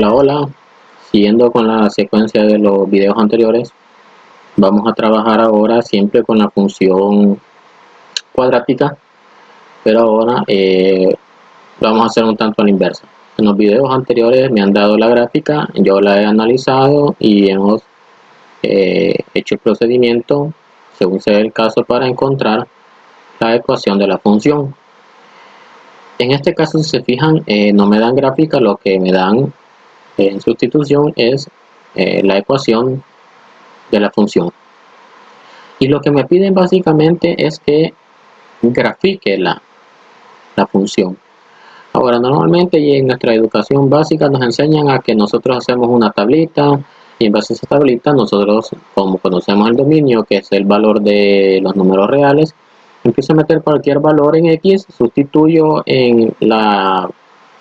Hola, hola. Siguiendo con la secuencia de los videos anteriores, vamos a trabajar ahora siempre con la función cuadrática, pero ahora lo vamos a hacer un tanto a la inversa. En los videos anteriores me han dado la gráfica, yo la he analizado y hemos hecho el procedimiento según sea el caso para encontrar la ecuación de la función. En este caso, si se fijan, no me dan gráfica, lo que me dan en sustitución es la ecuación de la función, y lo que me piden básicamente es que grafique la función. Ahora, normalmente y en nuestra educación básica nos enseñan a que nosotros hacemos una tablita y en base a esa tablita nosotros, como conocemos el dominio que es el valor de los números reales, empiezo a meter cualquier valor en x, sustituyo en la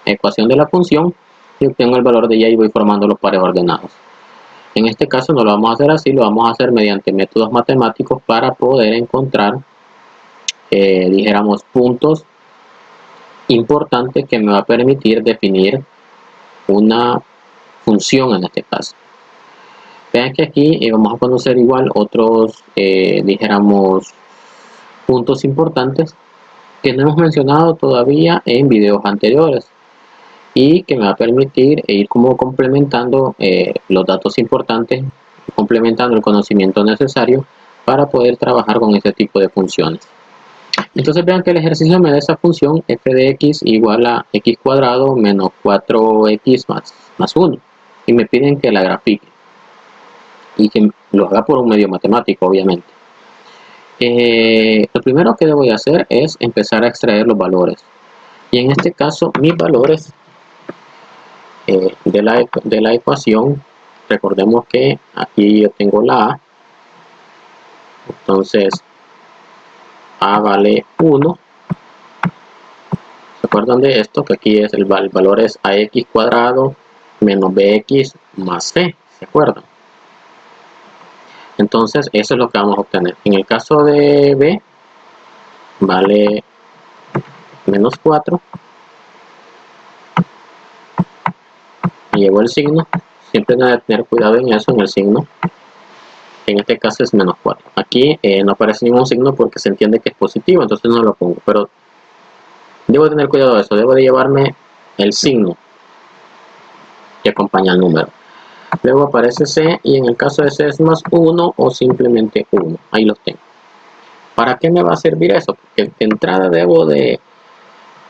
ecuación de la función y obtengo el valor de y voy formando los pares ordenados. En este caso no lo vamos a hacer así, lo vamos a hacer mediante métodos matemáticos para poder encontrar, dijéramos, puntos importantes que me va a permitir definir una función en este caso. Vean que aquí vamos a conocer igual otros, dijéramos, puntos importantes que no hemos mencionado todavía en videos anteriores y que me va a permitir ir como complementando los datos importantes, complementando el conocimiento necesario para poder trabajar con este tipo de funciones. Entonces vean que el ejercicio me da esa función f de x igual a x cuadrado menos 4x más 1 y me piden que la grafique y que lo haga por un medio matemático, obviamente. Lo primero que debo de hacer es empezar a extraer los valores, y en este caso mis valores de la ecuación, recordemos que aquí yo tengo la a, entonces a vale 1. ¿Se acuerdan de esto? Que aquí es el valor es ax cuadrado menos bx más c, ¿se acuerdan? Entonces eso es lo que vamos a obtener. En el caso de b vale menos 4, llevo el signo, siempre hay que tener cuidado en eso, en el signo. En este caso es menos 4. Aquí no aparece ningún signo porque se entiende que es positivo, entonces no lo pongo, pero debo tener cuidado de eso, debo de llevarme el signo que acompaña al número. Luego aparece C, y en el caso de C es más 1 o simplemente 1. Ahí los tengo. ¿Para qué me va a servir eso? Porque de entrada debo de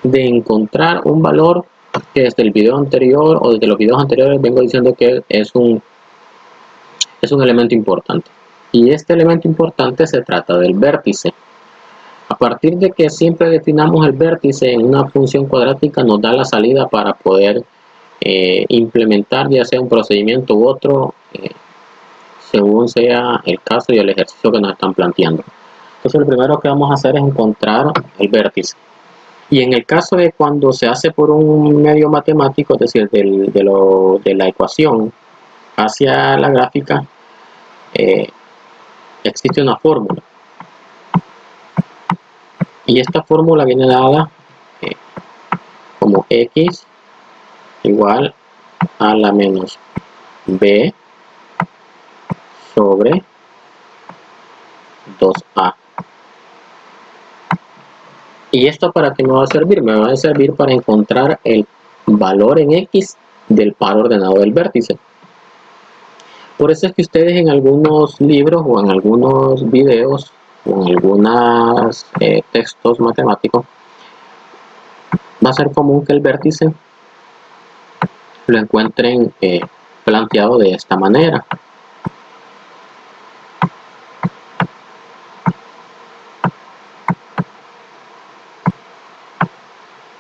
encontrar un valor que desde el video anterior o desde los videos anteriores vengo diciendo que es un elemento importante. Y este elemento importante se trata del vértice. A partir de que siempre definamos el vértice en una función cuadrática, nos da la salida para poder implementar ya sea un procedimiento u otro, según sea el caso y el ejercicio que nos están planteando. Entonces lo primero que vamos a hacer es encontrar el vértice. Y en el caso de cuando se hace por un medio matemático, es decir, de la ecuación hacia la gráfica, existe una fórmula. Y esta fórmula viene dada como x igual a la menos b sobre 2a. ¿Y esto para qué me va a servir? Me va a servir para encontrar el valor en x del par ordenado del vértice. Por eso es que ustedes en algunos libros o en algunos videos o en algunos textos matemáticos va a ser común que el vértice lo encuentren planteado de esta manera.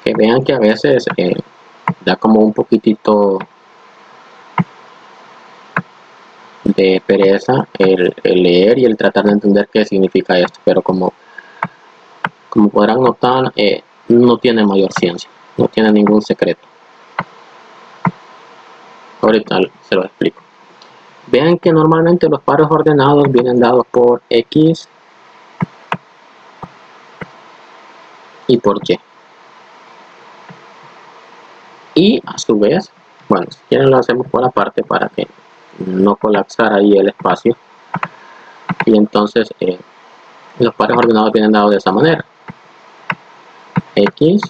Que vean que a veces da como un poquitito de pereza el leer y el tratar de entender qué significa esto, pero como podrán notar, no tiene mayor ciencia, no tiene ningún secreto. Ahorita se lo explico. Vean que normalmente los pares ordenados vienen dados por x y por y. Y a su vez Bueno, si quieren lo hacemos por aparte para que no colapsar ahí el espacio. Y entonces los pares ordenados vienen dados de esa manera: x,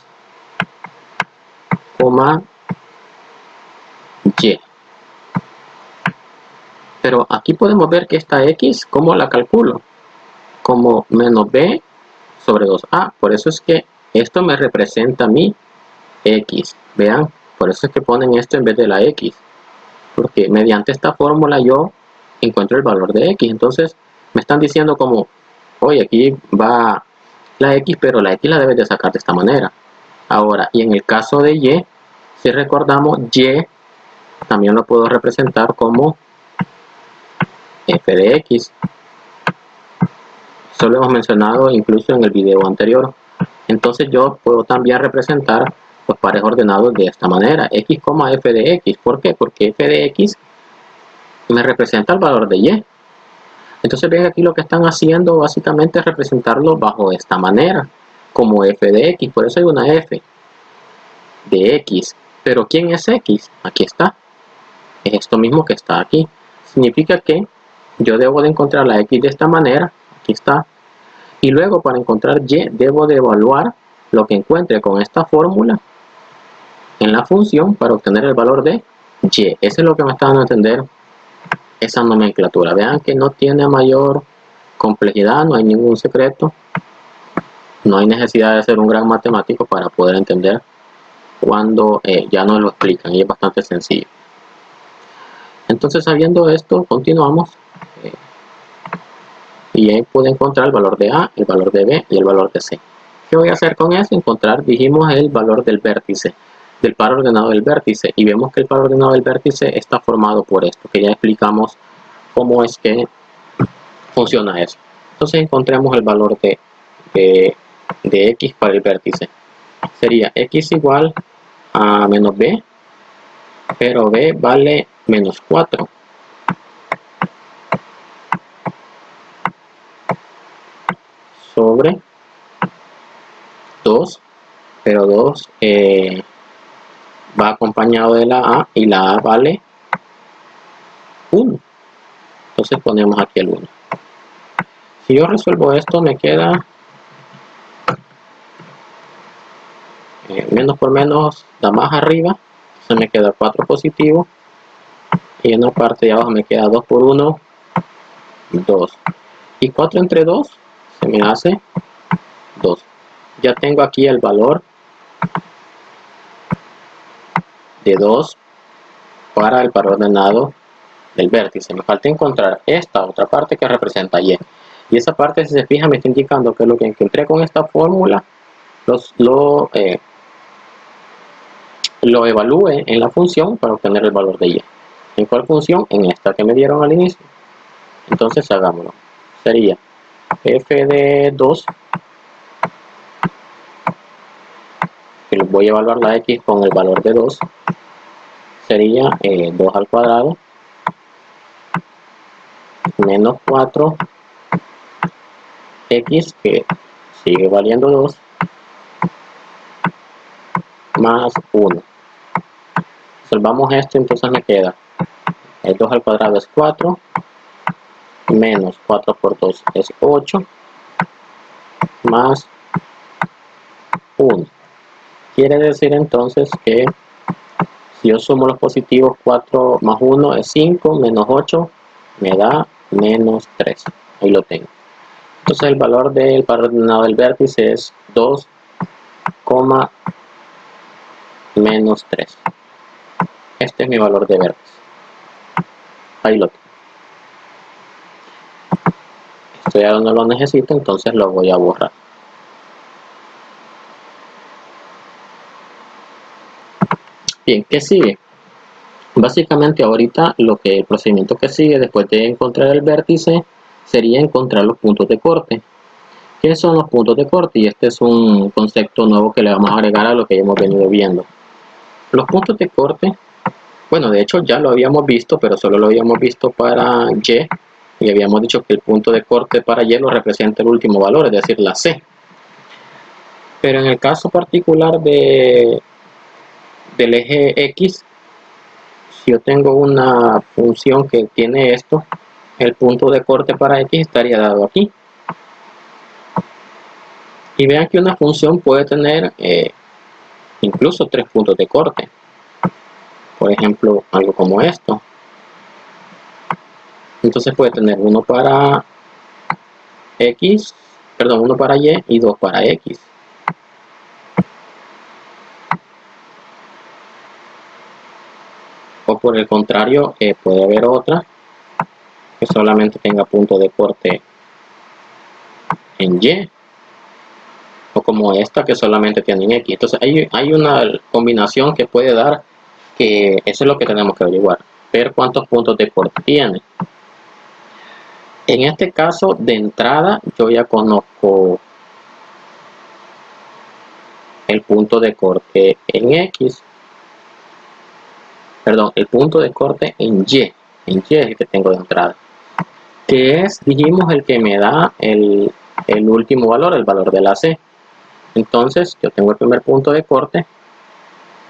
y. Pero aquí podemos ver que esta x, ¿cómo la calculo? Como menos b sobre 2a. Por eso es que esto me representa mi x. Vean, por eso es que ponen esto en vez de la x. Porque mediante esta fórmula yo encuentro el valor de x. Entonces me están diciendo como, oye, aquí va la x, pero la x la debes de sacar de esta manera. Ahora, y en el caso de y, si recordamos, y también lo puedo representar como f de x. Eso lo hemos mencionado incluso en el video anterior. Entonces yo puedo también representar los pares ordenados de esta manera: x, f de x. ¿Por qué? Porque f de x me representa el valor de y. Entonces ven, aquí lo que están haciendo básicamente es representarlo bajo esta manera, como f de x. Por eso hay una f de x. Pero ¿quién es x? Aquí está. Es esto mismo que está aquí. Significa que yo debo de encontrar la x de esta manera. Aquí está. Y luego, para encontrar y, debo de evaluar lo que encuentre con esta fórmula en la función para obtener el valor de y. Eso es lo que me está dando a entender esa nomenclatura. Vean que no tiene mayor complejidad, no hay ningún secreto, no hay necesidad de ser un gran matemático para poder entender cuando ya nos lo explican, y es bastante sencillo. Entonces, sabiendo esto, continuamos. Y ahí pude encontrar el valor de A, el valor de B y el valor de C. ¿Qué voy a hacer con eso? Encontrar, dijimos, el valor del vértice, del par ordenado del vértice. Y vemos que el par ordenado del vértice está formado por esto, que ya explicamos cómo es que funciona eso. Entonces encontremos el valor de x para el vértice. Sería x igual a menos b, pero b vale menos 4. Sobre 2, pero 2 va acompañado de la a, y la a vale 1. Entonces ponemos aquí el 1. Si yo resuelvo esto, me queda menos por menos da más arriba, entonces me queda 4 positivo, y en la parte de abajo me queda 2 por 1, 2. Y 4 entre 2 se me hace 2. Ya tengo aquí el valor de 2 para el par ordenado del vértice. Me falta encontrar esta otra parte que representa y. Y esa parte, si se fija, me está indicando que lo que encontré con esta fórmula lo evalúe en la función para obtener el valor de y. ¿En cuál función? En esta que me dieron al inicio. Entonces hagámoslo. Sería f de 2, que voy a evaluar la x con el valor de 2, sería 2 al cuadrado menos 4 x, que sigue valiendo 2, más 1. Resolvamos esto, entonces me queda el 2 al cuadrado es 4, menos 4 por 2 es 8, más 1. Quiere decir entonces que si yo sumo los positivos, 4 más 1 es 5, menos 8 me da menos 3. Ahí lo tengo. Entonces el valor del par ordenado del vértice es 2, menos 3. Este es mi valor de vértice. Ahí lo tengo. Esto ya no lo necesito, entonces lo voy a borrar. Bien, ¿qué sigue? Básicamente ahorita el procedimiento que sigue después de encontrar el vértice sería encontrar los puntos de corte. ¿Qué son los puntos de corte? Y este es un concepto nuevo que le vamos a agregar a lo que ya hemos venido viendo. Los puntos de corte, bueno, de hecho ya lo habíamos visto, pero solo lo habíamos visto para y habíamos dicho que el punto de corte para y lo representa el último valor, es decir, la c. Pero en el caso particular del eje x, Si yo tengo una función que tiene esto, el punto de corte para x estaría dado aquí. Y vean que una función puede tener incluso 3 puntos de corte. Por ejemplo, algo como esto. Entonces puede tener uno para x, perdón, uno para y 2 para x. O por el contrario, puede haber otra que solamente tenga punto de corte en y, o como esta que solamente tiene en x. Entonces hay una combinación que puede dar, que eso es lo que tenemos que averiguar, ver cuántos puntos de corte tiene. En este caso, de entrada, yo ya conozco el punto de corte en x, perdón, el punto de corte en y es el que tengo de entrada, que es, dijimos, el que me da el último valor, el valor de la c. Entonces yo tengo el primer punto de corte,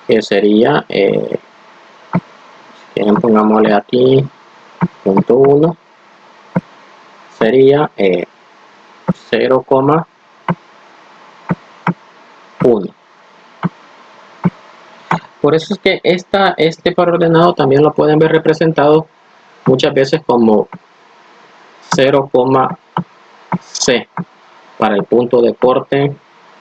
que sería, pongámosle aquí, punto 1, sería 0,1. Por eso es que este par ordenado también lo pueden ver representado muchas veces como 0,c para el punto de corte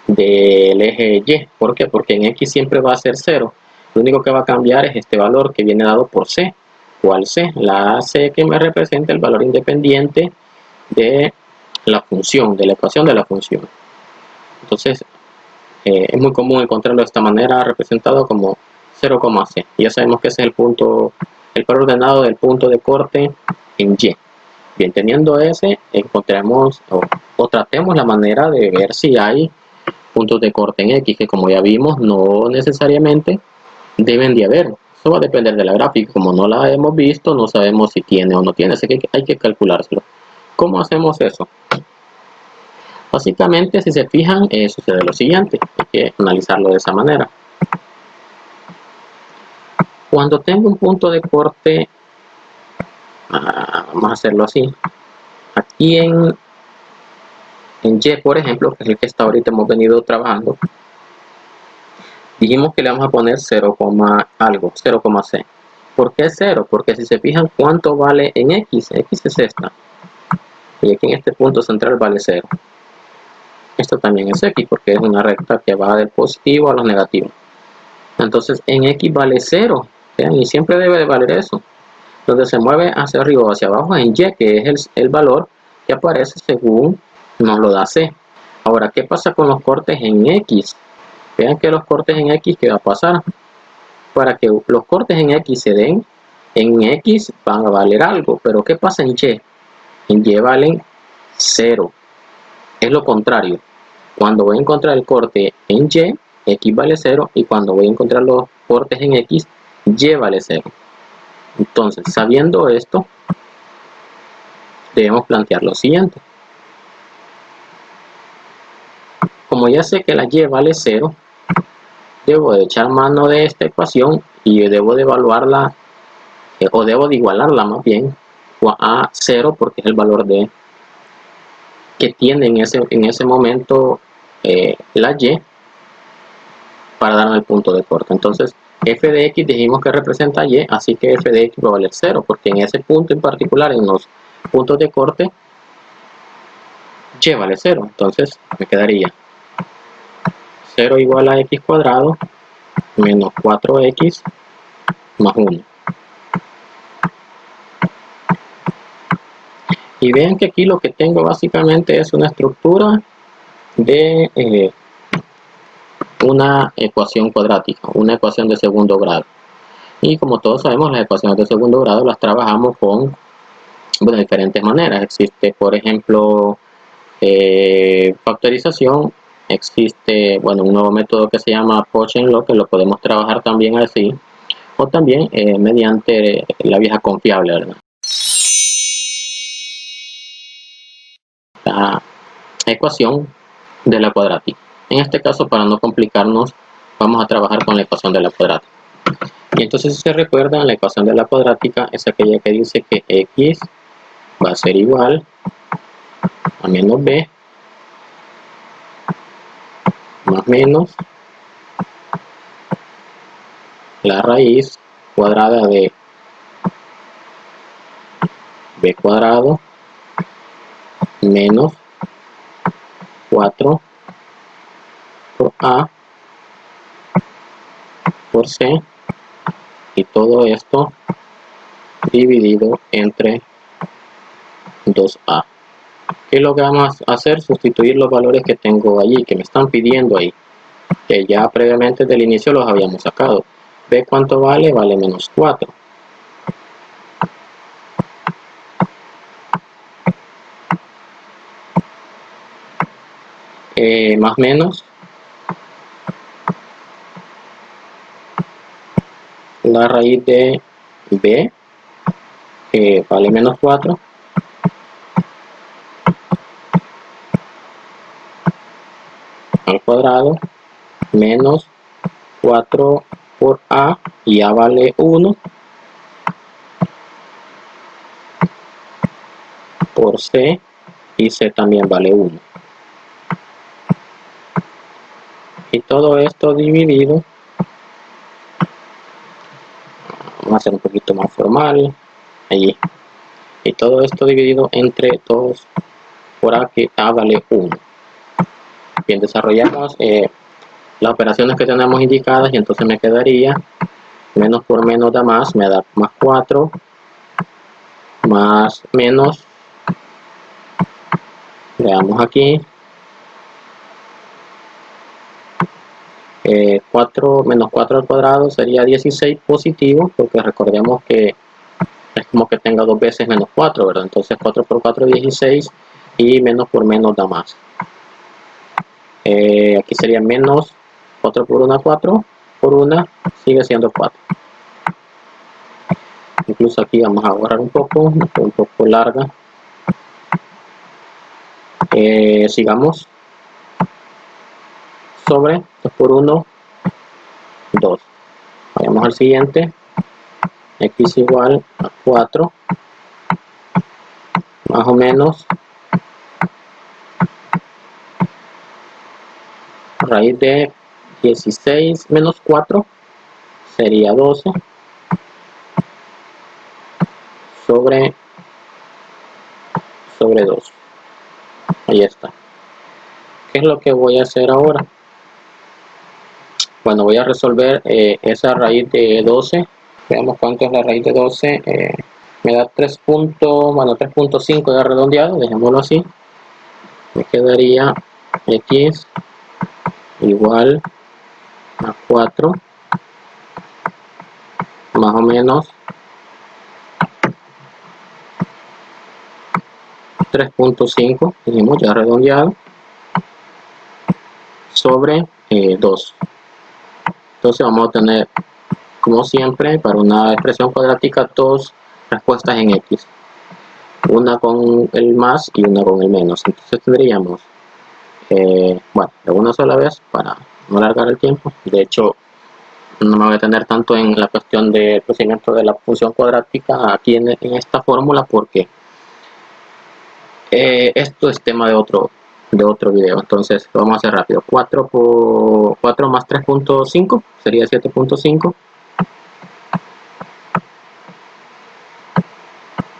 del eje y. ¿Por qué? Porque en x siempre va a ser 0. Lo único que va a cambiar es este valor que viene dado por c. ¿Cuál c? La c que me representa el valor independiente de la función, de la ecuación de la función. Entonces es muy común encontrarlo de esta manera, representado como 0,c. Ya sabemos que ese es el punto, el par ordenado del punto de corte en y. Bien, teniendo ese, encontremos o tratemos la manera de ver si hay puntos de corte en x, que como ya vimos, no necesariamente deben de haber. Eso va a depender de la gráfica. Como no la hemos visto, no sabemos si tiene o no tiene, así que hay que calculárselo. ¿Cómo hacemos eso? Básicamente, si se fijan, sucede lo siguiente. Hay que analizarlo de esa manera. Cuando tengo un punto de corte, vamos a hacerlo así. Aquí en y, por ejemplo, que es el que hasta ahorita hemos venido trabajando, dijimos que le vamos a poner 0, algo, 0,c. ¿Por qué 0? Porque si se fijan cuánto vale en x, x es esta. Y aquí en este punto central vale 0. Esto también es x porque es una recta que va del positivo a los negativos. Entonces en x vale 0. ¿Vean? Y siempre debe de valer eso. Donde se mueve hacia arriba o hacia abajo en y, que es el valor que aparece según nos lo da c. Ahora, ¿qué pasa con los cortes en x? Vean que los cortes en x, ¿qué va a pasar? Para que los cortes en x se den, en x van a valer algo, pero ¿qué pasa en y? En y valen 0. Es lo contrario. Cuando voy a encontrar el corte en y, x vale 0, y cuando voy a encontrar los cortes en x, y vale 0. Entonces, sabiendo esto, debemos plantear lo siguiente. Como ya sé que la y vale 0, debo de echar mano de esta ecuación y debo de evaluarla, o debo de igualarla más bien, a 0, porque es el valor que tiene en ese momento la y, para darme el punto de corte. Entonces, f de x dijimos que representa y, así que f de x va a valer 0, porque en ese punto en particular, en los puntos de corte, y vale 0. Entonces, me quedaría 0 igual a x cuadrado menos 4x más 1. Y vean que aquí lo que tengo básicamente es una estructura de una ecuación cuadrática, una ecuación de segundo grado. Y como todos sabemos, las ecuaciones de segundo grado las trabajamos con diferentes maneras. Existe, por ejemplo, factorización. Existe, un nuevo método que se llama Poisson-Law, que lo podemos trabajar también así, o también mediante la vieja confiable, ¿verdad? La ecuación de la cuadrática. En este caso, para no complicarnos, vamos a trabajar con la ecuación de la cuadrática. Y entonces, si se recuerdan, la ecuación de la cuadrática es aquella que dice que x va a ser igual a menos b más menos la raíz cuadrada de b cuadrado menos 4 por a por c, y todo esto dividido entre 2a. ¿Qué es lo que vamos a hacer? Sustituir los valores que tengo allí, que me están pidiendo ahí, que ya previamente del inicio los habíamos sacado. B, ¿cuánto vale? Vale menos 4. Más menos la raíz de b, que vale menos 4, al cuadrado, menos 4 por a, y a vale 1, por c, y c también vale 1. Y todo esto dividido, vamos a hacer un poquito más formal, allí. Y todo esto dividido entre 2 por a, que a vale 1. Bien, desarrollamos las operaciones que tenemos indicadas, y entonces me quedaría menos por menos da más, me da más 4, más menos, veamos aquí, 4 menos 4 al cuadrado sería 16 positivo, porque recordemos que es como que tenga dos veces menos 4, ¿verdad? Entonces 4 por 4 es 16, y menos por menos da más. Aquí sería menos 4 por 1, 4 por 1 sigue siendo 4. Incluso aquí vamos a borrar un poco larga. Sigamos. Sobre 2 por 1, 2. Vayamos al siguiente. X igual a 4, más o menos raíz de 16 menos 4 sería 12, sobre 2. Ahí está. ¿Qué es lo que voy a hacer ahora? Bueno, voy a resolver esa raíz de 12. Veamos cuánto es la raíz de 12. Me da 3.5 ya redondeado, dejémoslo así. Me quedaría x igual a 4, más o menos 3.5, dijimos ya redondeado, sobre 2. Entonces vamos a tener, como siempre, para una expresión cuadrática, dos respuestas en x, una con el más y una con el menos. Entonces tendríamos, bueno, de una sola vez para no alargar el tiempo. De hecho, no me voy a tener tanto en la cuestión del procedimiento de la función cuadrática aquí en esta fórmula, porque esto es tema de otro video. Entonces lo vamos a hacer rápido. 4 por 4 más 3.5 sería 7.5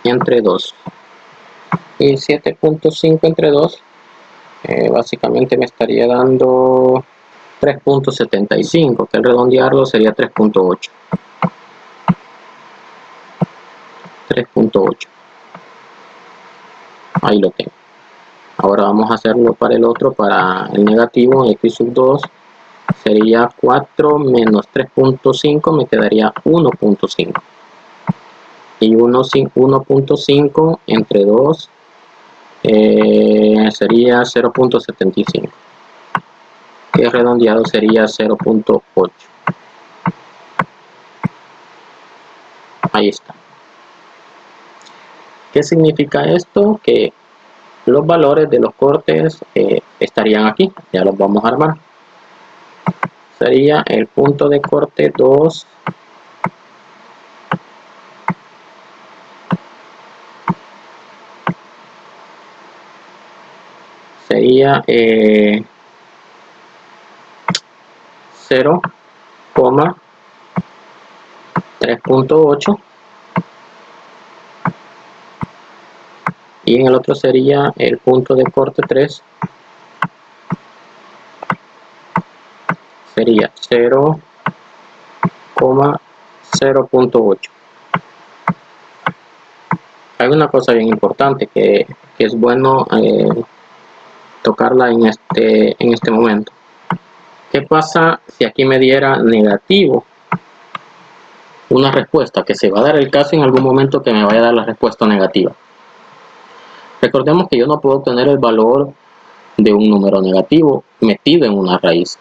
entre 2, y 7.5 entre 2 básicamente me estaría dando 3.75, que al redondearlo sería 3.8. Ahí lo tengo. Ahora vamos a hacerlo para el otro, para el negativo. X sub 2 sería 4 menos 3.5, me quedaría 1.5. Y 1.5 entre 2 sería 0.75, que redondeado sería 0.8. Ahí está. ¿Qué significa esto? Que los valores de los cortes estarían aquí, ya los vamos a armar. Sería el punto de corte 2 sería 0,3.8 y en el otro sería el punto de corte 3, sería 0,0.8. Hay una cosa bien importante que es bueno tocarla en este momento. ¿Qué pasa si aquí me diera negativo una respuesta? Que se va a dar el caso en algún momento que me vaya a dar la respuesta negativa. Recordemos que yo no puedo obtener el valor de un número negativo metido en una raíz,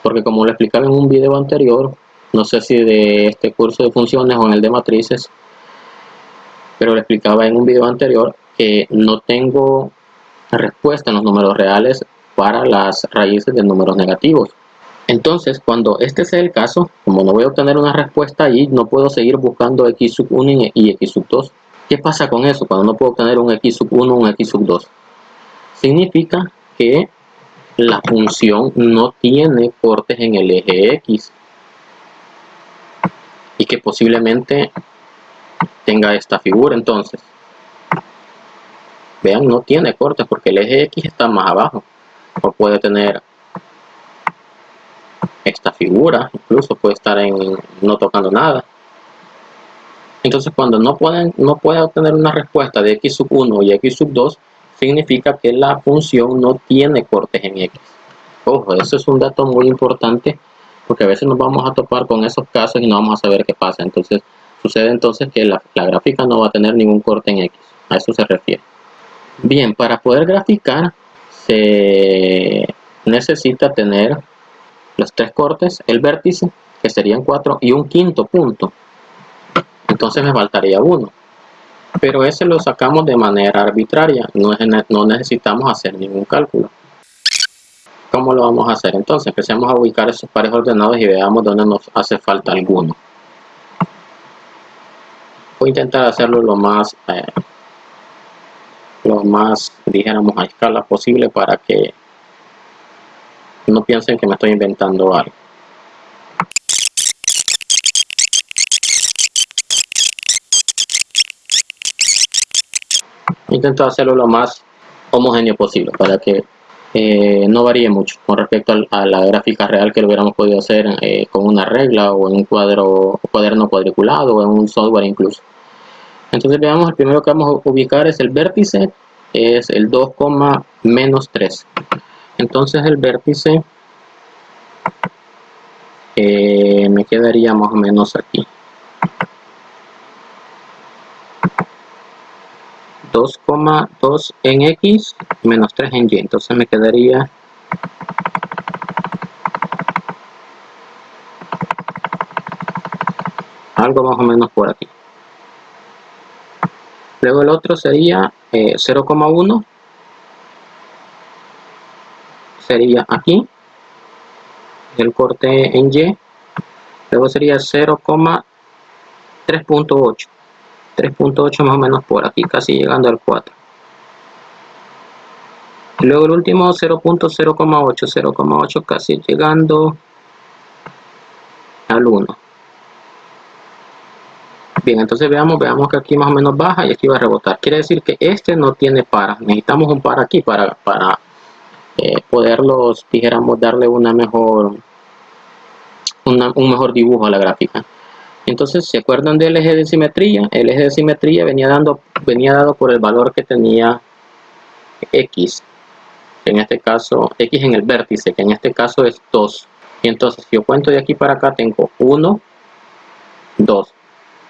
porque como lo explicaba en un video anterior, no sé si de este curso de funciones o en el de matrices, pero lo explicaba en un video anterior que no tengo respuesta en los números reales para las raíces de números negativos. Entonces, cuando este sea el caso, como no voy a obtener una respuesta allí, no puedo seguir buscando x sub 1 y x sub 2. ¿Qué pasa con eso cuando no puedo obtener un x sub 1 o un x sub 2? Significa que la función no tiene cortes en el eje X y que posiblemente tenga esta figura. Entonces, vean, no tiene cortes porque el eje X está más abajo, o puede tener esta figura, incluso puede estar no tocando nada. Entonces, cuando no puede obtener una respuesta de x sub 1 y x sub 2, significa que la función no tiene cortes en X. Ojo, eso es un dato muy importante, porque a veces nos vamos a topar con esos casos y no vamos a saber qué pasa. Entonces, sucede entonces que la gráfica no va a tener ningún corte en X. A eso se refiere. Bien, para poder graficar, se necesita tener los tres cortes, el vértice, que serían 4, y un quinto punto. Entonces me faltaría uno, pero ese lo sacamos de manera arbitraria, no necesitamos hacer ningún cálculo. ¿Cómo lo vamos a hacer? Entonces empecemos a ubicar esos pares ordenados y veamos dónde nos hace falta alguno. Voy a intentar hacerlo lo más dijéramos a escala posible para que no piensen que me estoy inventando algo. Intento hacerlo lo más homogéneo posible para que no varíe mucho con respecto a la gráfica real que lo hubiéramos podido hacer con una regla o en un cuaderno cuadriculado o en un software incluso. Entonces veamos, el primero que vamos a ubicar es el vértice, es el 2, menos 3. Entonces el vértice me quedaría más o menos aquí. 2,2 en X menos 3 en Y. Entonces me quedaría algo más o menos por aquí. Luego el otro sería 0,1. Sería aquí. El corte en Y. Luego sería 0,3.8. 3.8 más o menos por aquí, casi llegando al 4. Y luego el último 0.0,8, 0,8 casi llegando al 1. Bien, entonces veamos que aquí más o menos baja y aquí va a rebotar. Quiere decir que este no tiene para. Necesitamos un par aquí para poderlos, dijéramos, darle un mejor dibujo a la gráfica. Entonces, ¿se acuerdan del eje de simetría? El eje de simetría venía dado por el valor que tenía X. En este caso, X en el vértice, que en este caso es 2. Y entonces, si yo cuento de aquí para acá, tengo 1, 2.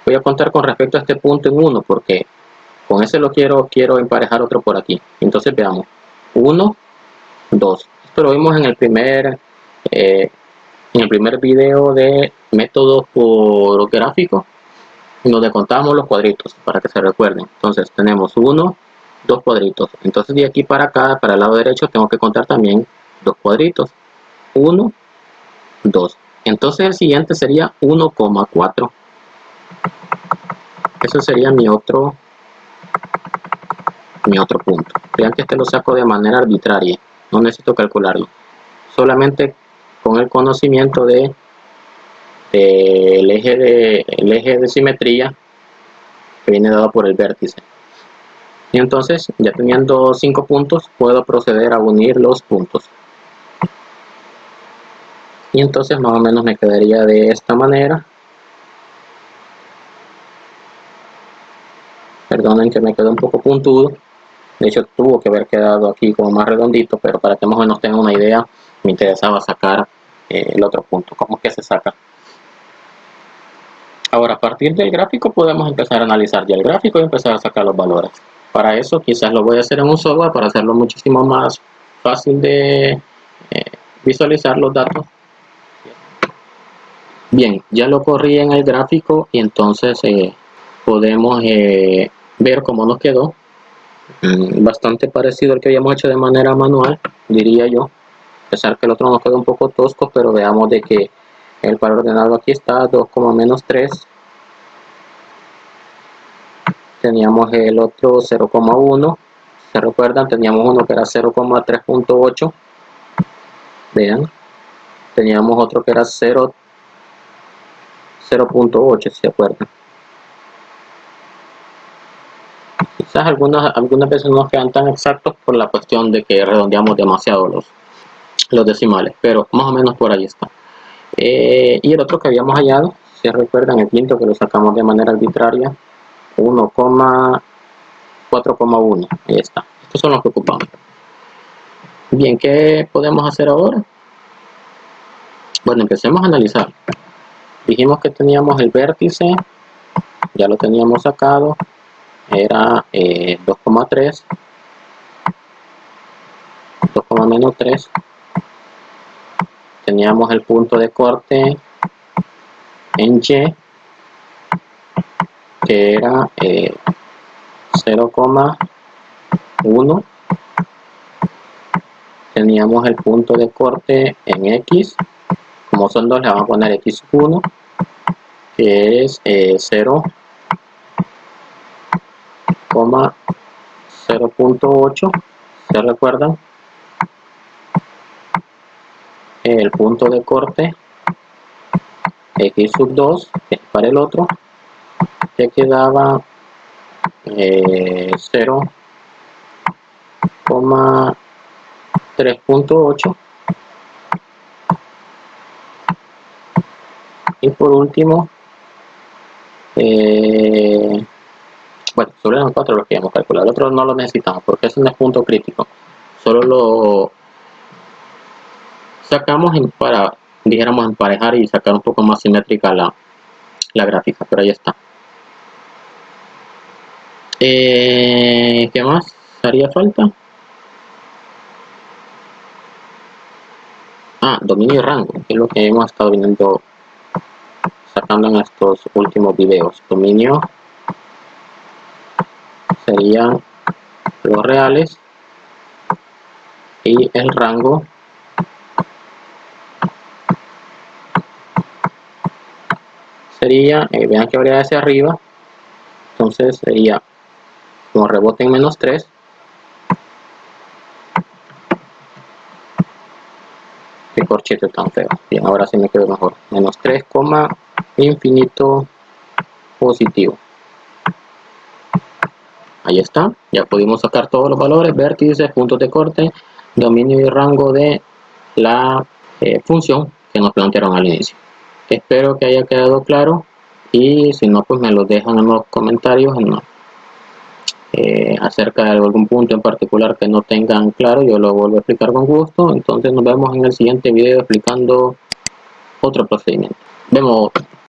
Voy a contar con respecto a este punto en 1, porque con ese lo quiero emparejar otro por aquí. Entonces, veamos. 1, 2. Esto lo vimos en el primer video de métodos por gráfico, donde contamos los cuadritos para que se recuerden. Entonces tenemos 1, 2 cuadritos. Entonces de aquí para acá, para el lado derecho, tengo que contar también 2 cuadritos. 1, 2. Entonces el siguiente sería 1,4. Eso sería mi otro mi otro punto. Vean que este lo saco de manera arbitraria, no necesito calcularlo, solamente con el conocimiento del eje de simetría que viene dado por el vértice. Y entonces, ya teniendo 5 puntos, puedo proceder a unir los puntos. Y entonces más o menos me quedaría de esta manera. Perdonen que me quedó un poco puntudo. De hecho, tuvo que haber quedado aquí como más redondito, pero para que más o menos tengan una idea, me interesaba sacar el otro punto. ¿Cómo es que se saca? Ahora, a partir del gráfico podemos empezar a analizar ya el gráfico y empezar a sacar los valores. Para eso quizás lo voy a hacer en un software para hacerlo muchísimo más fácil de visualizar los datos. Bien, ya lo corrí en el gráfico y entonces podemos ver cómo nos quedó. Bastante parecido al que habíamos hecho de manera manual, diría yo, a pesar que el otro nos quedó un poco tosco, pero veamos de que el par ordenado aquí está 2, menos 3. Teníamos el otro 0,1, se recuerdan, teníamos uno que era 0,3.8, vean, teníamos otro que era 0.8, si se acuerdan. Quizás algunas veces no nos quedan tan exactos por la cuestión de que redondeamos demasiado los decimales, pero más o menos por ahí está. Y el otro que habíamos hallado, si recuerdan, el quinto que lo sacamos de manera arbitraria, 1,4,1, ahí está. Estos son los que ocupamos. Bien, ¿qué podemos hacer ahora? Bueno, empecemos a analizar. Dijimos que teníamos el vértice, ya lo teníamos sacado, era 2,3, 2, menos 3. Teníamos el punto de corte en Y, que era 0,1. Teníamos el punto de corte en X, como son dos le vamos a poner X1, que es 0,8, ¿se recuerdan? El punto de corte X2, que es para el otro, que quedaba 0,3.8. Y por último, bueno, solo eran 4 los que íbamos a calcular. El otro no lo necesitamos porque ese no es punto crítico. Solo lo sacamos para, dijéramos, emparejar y sacar un poco más simétrica la gráfica, pero ahí está. ¿Qué más haría falta? Dominio y rango, que es lo que hemos estado viendo, sacando en estos últimos videos. Dominio serían los reales y el rango sería, vean que habría hacia arriba, entonces sería como rebote en menos 3, qué corchete tan feo. Bien, ahora sí me quedó mejor, menos 3, infinito positivo. Ahí está, ya pudimos sacar todos los valores, vértices, puntos de corte, dominio y rango de la función que nos plantearon al inicio. Espero que haya quedado claro y si no, pues me lo dejan en los comentarios acerca de algún punto en particular que no tengan claro, yo lo vuelvo a explicar con gusto. Entonces nos vemos en el siguiente video explicando otro procedimiento. Vemos.